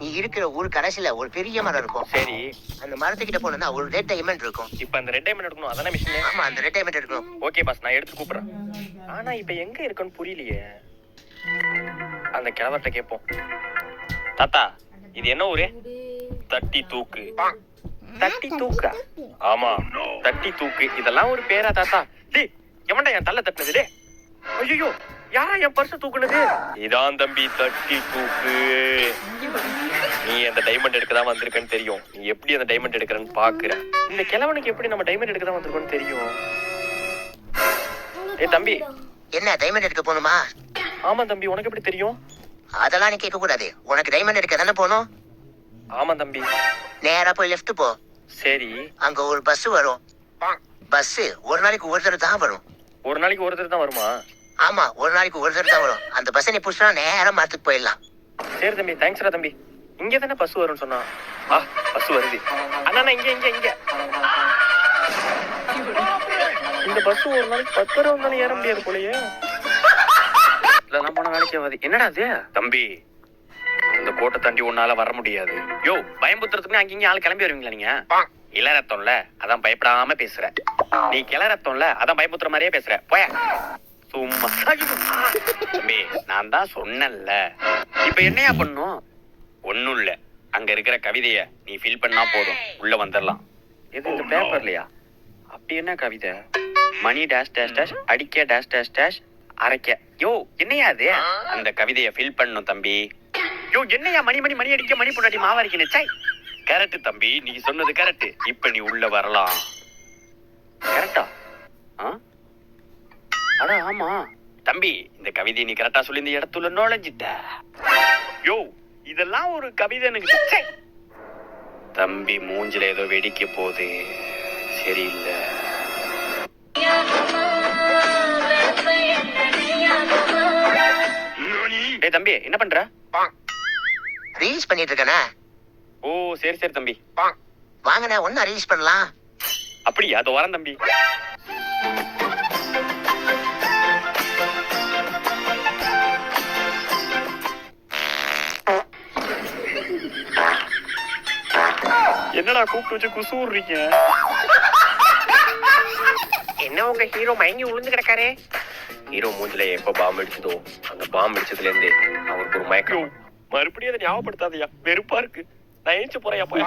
நீ இருக்கிற ஊர் கடைசியில ஒரு பெரிய மரம் இருக்கும். சரி, அந்த மரத்துக்கிட்ட போனா ஒரு ரெட் டைமண்ட் இருக்கும். இப்ப அந்த ரெட் டைமண்ட் எடுக்கணும், அதானே மிஷின்? ஆமா, அந்த ரெட் டைமண்ட் எடுக்கணும். ஓகே பாஸ், நான் எடுத்து கூப்பிடுறேன். ஆனா இப்ப எங்க இருக்குன்னு புரியலையே. அந்த கிழவர்கிட்ட கேட்போம். தாத்தா, இது என்ன ஊரு? தட்டி தூக்கு. தட்டி தூக்கா? ஆமா, தட்டி தூக்கு. இதெல்லாம் ஒரு பேரா தாத்தா? டேய், எவன்டா என் தள்ள தட்டுனது? டே, ஐயோ, யாரா என் பர்ஸ் தூக்குனது? இதான் தம்பி தட்டி தூக்கு. நீ அந்த டைமண்ட் எடுக்க தான் வந்திருக்கன்னு தெரியும். நீ எப்படி அந்த டைமண்ட் எடுக்கிறன்னு பாக்குற. இந்த கிழவனுக்கு எப்படி நம்ம டைமண்ட் எடுக்க தான் வந்திருக்கோன்னு தெரியும். ஏ தம்பி, என்ன டைமண்ட் எடுக்க போகணுமா? ஆமா தம்பி, உனக்கு எப்படி தெரியும்? அதெல்லாம் நீ கேட்க கூடாது. உனக்கு டைமண்ட் எடுக்க தானே போகணும். ஆமா தம்பி. நேரா போய் லெஃப்ட் போ. சரி, அங்க ஒரு பஸ் வரும். பஸ் ஒரு நாளைக்கு ஒரு தடவை தான் வரும். ஒரு நாளைக்கு ஒருத்தர் தான் வருமா? ஆமா, ஒரு நாளைக்கு ஒரு தடவை தான் வரும். அந்த பஸ்ஸை நீ புடிச்சா நேரா மரத்துக்கு போயிடலாம். சரி தம்பி, தேங்க்ஸ்ரா தம்பி. இங்க தானே பஸ் வரும்னு சொன்னா. பஸ் வருது. அண்ணா, இங்க இங்க இங்க. இந்த பஸ் ஒரு நாளைக்கு 10 ரூபா வந்தாலும் ஏற முடியாது போலயே. இதெல்லாம் போன வேலைக்கு ஆகாது. என்னடா அது? தம்பி, இந்த கோட்டை தாண்டி உன்னால வர முடியாது. யோ, பயம்புத்துறதுக்கு அங்க இங்க ஆள் கிளம்பி வருவீங்களா நீங்க? இள ரத்தம்ல, அதான் பயப்படாம பேசுற. நீ கிள ரத்தம்ல, அதான் பயப்புத்துற மாதிரியே பேசுற. போய சும்மா. தம்பி, நான் தான் சொன்னேன்ல. இப்ப என்னையா பண்ணும்? ஒண்ணும் இல்ல, அங்க இருக்கிற கவிதைய நீ ஃபில் பண்ணா போதும், உள்ள வந்துடலாம். எது இந்த பேப்பர்லயா? அப்படி என்ன கவிதை? மணி டேஷ் டேஷ் டேஷ் அடிக்க டேஷ் டேஷ் டேஷ் அரைக்க. யோ, என்னையா அது? அந்த கவிதைய ஃபில் பண்ணும் தம்பி. யோ, என்னையா மணி மணி மணி அடிக்க மணி பொண்டாட்டி மாவரிக்கணும்? சை, கரெக்ட் தம்பி, நீ சொன்னது கரெக்ட். இப்ப நீ உள்ள வரலாம். கரெக்டா? அட ஆமா தம்பி, இந்த கவிதை நீ கரெக்டா சொல்லி இந்த இடத்துல நுழைஞ்சிட்ட. யோ, இதெல்லாம் ஒரு கவிதை எனக்கு. தம்பி மூஞ்சில ஏதோ வெடிக்க போகுது, சரியில்லை. டேய் தம்பி, என்ன பண்ற? ரீல்ஸ் பண்ணிட்டு இருக்கேனா? ஓ, சரி சரி தம்பி. வாங்கண்ணே, ஒன்னா ரீல்ஸ் பண்ணலாம். அப்படியா? அதோ வரேன் தம்பி. என்னடா கூப்பிட்டு வச்சு குசூர்றீங்க? என்ன உங்க ஹீரோ மயங்கி விழுந்து கிடக்காரே? ஹீரோ மூஞ்சில எப்ப பாம்பு அடிச்சதோ, அந்த பாம்பு அடிச்சதுல இருந்து அவருக்கு ஒரு மயக்கம். மறுபடியும் அதை ஞாபகப்படுத்தாதயா, வெறுப்பா இருக்கு. நான் ஏஞ்சி போறையா போய்.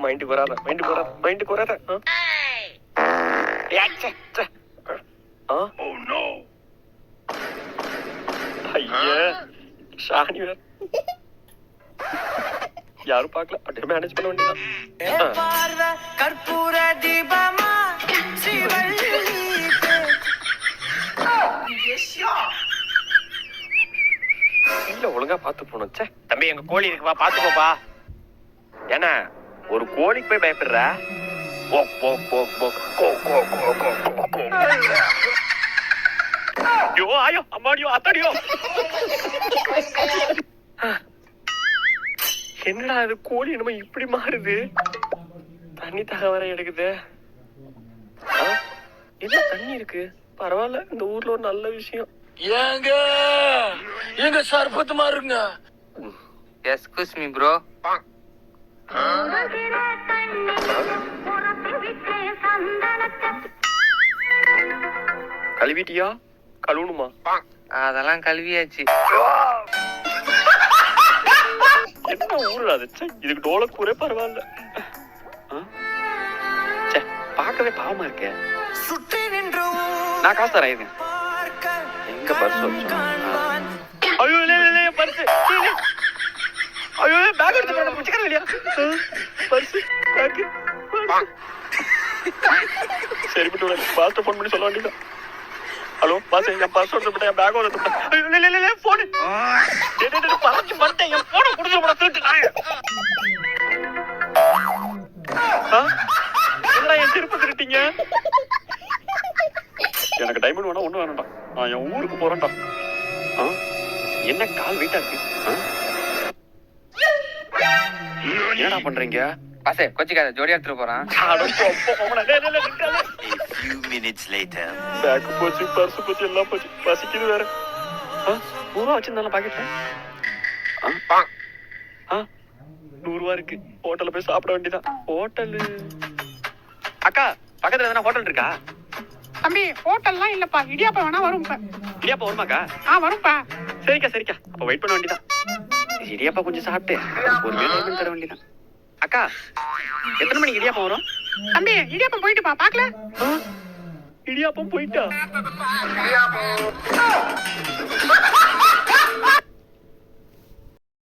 மைண்டுக்கு வராத, மைண்டுக்கு வராத, மைண்டுக்கு வராத. ஐயா, ஷானி வேற. யாரும் பார்க்கல, அப்படியே மேனேஜ் பண்ண வேண்டியதான். கற்பூர தீபமா இல்ல, ஒழுங்கா பாத்து போனோம். தம்பி, எங்க கோழி இருக்குப்பா, பாத்துக்கோப்பா. ஏன்னா ஒரு கோழிக்கு போய் பயப்படுற? ஐயோ, ஆயோ, அம்மாடியோ, அத்தாடியோ. என்னடா அது, கோழி நம்ம இப்படி மாறுது? தண்ணி தாக வர எடுக்குது. என்ன தண்ணி இருக்கு? பரவாயில்ல, இந்த ஊர்ல ஒரு நல்ல விஷயம். ஏங்க எங்க சர்பத்து மாறுங்க. Excuse me bro. கழுவிட்டியா? கழுவணுமா? அதெல்லாம் கழுவியாச்சு. என்ன ஊரு அது? இதுக்கு டோலக்கூரே பரவாயில்ல. பார்க்கவே பாவமா இருக்க. நான் காசு தரேன். எங்க பர்ஸ் வச்சோம்? ஐயோ, பர்ஸ். ஐயோ, பேக் எடுத்து பிடிச்சிக்கிறேன் இல்லையா? Purse, bag. சரி, விட்டு பாஸ்ட போன் பண்ணி சொல்ல வேண்டியதான். ஹலோ பாஸ், என் பர்ஸ் எடுத்து என் பேக் எடுத்து. ஐயோ, போன் பறச்சு பண்ணிட்டேன். என் போனை கொடுத்துட திருட்டு நாய. என்னடா என் திருப்பி திருட்டீங்க? எனக்கு டைமண்ட் வேணா, ஒண்ணு வேணாம்டா. நான் என் ஊருக்கு போறேன்டா. என்ன கால் வெயிட்டா இருக்கு? என்னடா பண்றீங்க? பாசே, கொச்சிக்காத, ஜோடியா எடுத்துட்டு போறான். பேக் போச்சு, பர்ஸ் போச்சு, எல்லாம் போச்சு. பசிக்குது வேற. பூரா வச்சிருந்தாலும் பாக்கெட்ல. 100 ரூபா இருக்கு. ஹோட்டல்ல போய் சாப்பிட வேண்டியதான். ஹோட்டலு அக்கா பக்கத்துல எதனா ஹோட்டல் இருக்கா? தம்பி ஹோட்டல்லாம் இல்லப்பா, இடியாப்பம் வேணா வரும்ப்பா. இடியாப்பா வருமாக்கா? வரும்ப்பா. சரிக்கா அப்ப வெயிட் பண்ண வேண்டியதான். இடியாப்பா கொஞ்சம் சாப்பிட்டு ஒரு மீன் தர வேண்டியதான். அக்கா எத்தனை மணிக்கு இடியாப்பம் வரும்? தம்பி இடியாப்பம் போயிட்டுப்பா, பாக்கல. இடியாப்பம் போயிட்டா?